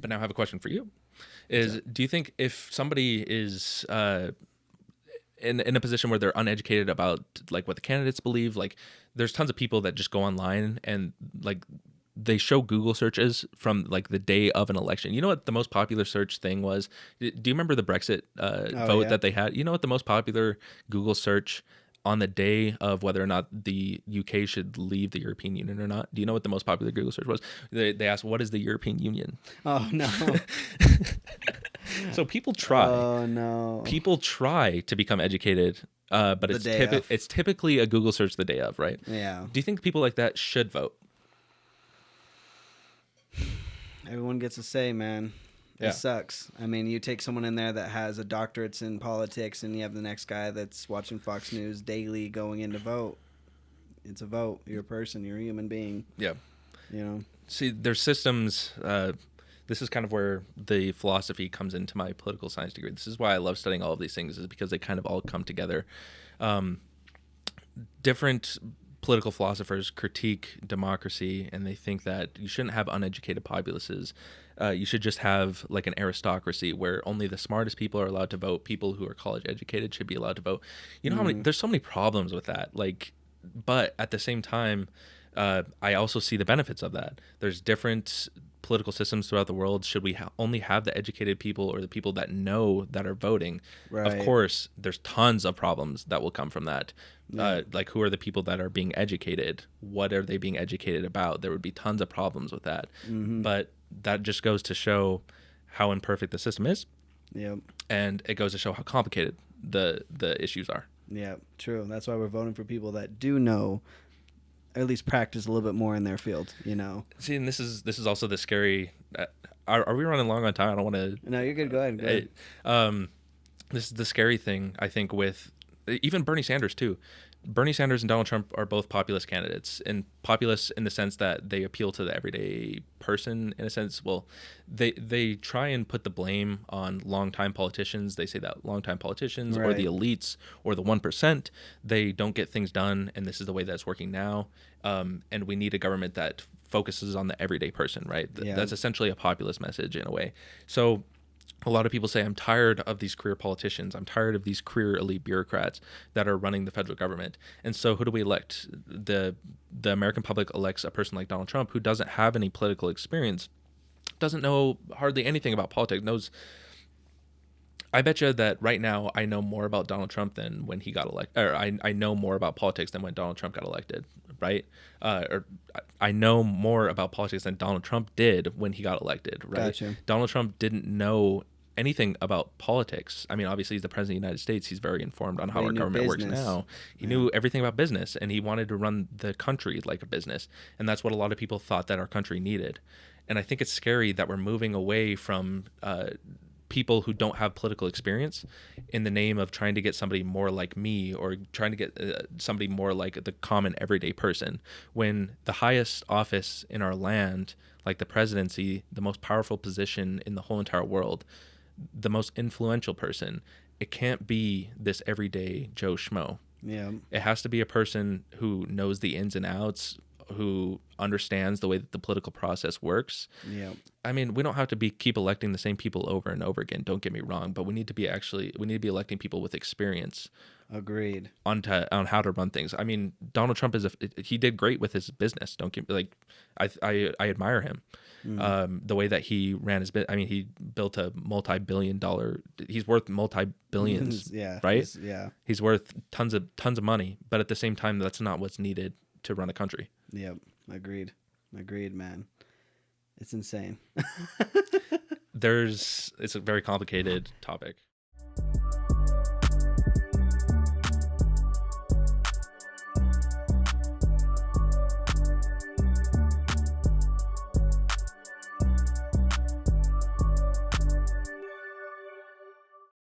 But now I have a question for you. Do you think if somebody is in a position where they're uneducated about like what the candidates believe, like there's tons of people that just go online and like they show Google searches from like the day of an election. You know what the most popular search thing was? Do you remember the Brexit vote Yeah. that they had? You know what the most popular Google search on the day of whether or not the UK should leave the European Union or not? Do you know what the most popular Google search was? They asked, "What is the European Union?" Oh no. So people try. Oh no. People try to become educated, but The day of. it's typically a Google search the day of, right? Yeah. Do you think people like that should vote? Everyone gets a say, man. It Yeah. sucks. I mean, you take someone in there that has a doctorate in politics, and you have the next guy that's watching Fox News daily going in to vote. It's a vote. You're a person. You're a human being. Yeah. You know. See, there's systems. This is kind of where the philosophy comes into my political science degree. This is why I love studying all of these things, is because they kind of all come together. Different political philosophers critique democracy, and they think that you shouldn't have uneducated populaces. You should just have like an aristocracy where only the smartest people are allowed to vote. People who are college educated should be allowed to vote. You know how many? There's so many problems with that. Like, but at the same time, I also see the benefits of that. There's different political systems throughout the world. Should we only have the educated people or the people that know that are voting? Right. Of course, there's tons of problems that will come from that. Yeah. Like, who are the people that are being educated? What are they being educated about? There would be tons of problems with that. But that just goes to show how imperfect the system is, Yep. and it goes to show how complicated the issues are. Yeah. True. That's why we're voting for people that do know, or at least practice a little bit more in their field. You know. See, and this is also the scary. Are we running long on time? I don't want to. No, you're good. Go ahead. Go ahead. This is the scary thing, I think, with even Bernie Sanders too. Bernie Sanders and Donald Trump are both populist candidates, and populist in the sense that they appeal to the everyday person. In a sense, well, they try and put the blame on longtime politicians. They say that longtime politicians or the Right. elites or the 1%, they don't get things done, and this is the way that's working now. And we need a government that focuses on the everyday person, right? Yeah. That's essentially a populist message in a way. So a lot of people say, I'm tired of these career politicians. I'm tired of these career elite bureaucrats that are running the federal government. And so who do we elect? The American public elects a person like Donald Trump, who doesn't have any political experience, doesn't know hardly anything about politics, knows. I bet you that right now I know more about Donald Trump than when he got elected. Or I know more about politics than when Donald Trump got elected, right? Or I know more about politics than Donald Trump did when he got elected, right? Gotcha. Donald Trump didn't know anything about politics. I mean, obviously he's the president of the United States. He's very informed on how He our knew government works business. now. He knew everything about business, and he wanted to run the country like a business. And that's what a lot of people thought that our country needed. And I think it's scary that we're moving away from people who don't have political experience in the name of trying to get somebody more like me, or trying to get somebody more like the common everyday person, when the highest office in our land, like the presidency, the most powerful position in the whole entire world, the most influential person, it can't be this everyday Joe Schmo. Yeah. It has to be a person who knows the ins and outs, who understands the way that the political process works. Yeah. I mean, we don't have to keep electing the same people over and over again. Don't get me wrong, but we need to be electing people with experience Agreed. on how to run things. I mean, Donald Trump he did great with his business. Don't get like, I admire him. The way that he ran his business. I mean, he built a multi-billion-dollar. He's worth multi-billions. Yeah. Right. Yeah. He's worth tons of money, but at the same time, that's not what's needed to run a country. Yep. Agreed, man. It's insane. It's a very complicated topic.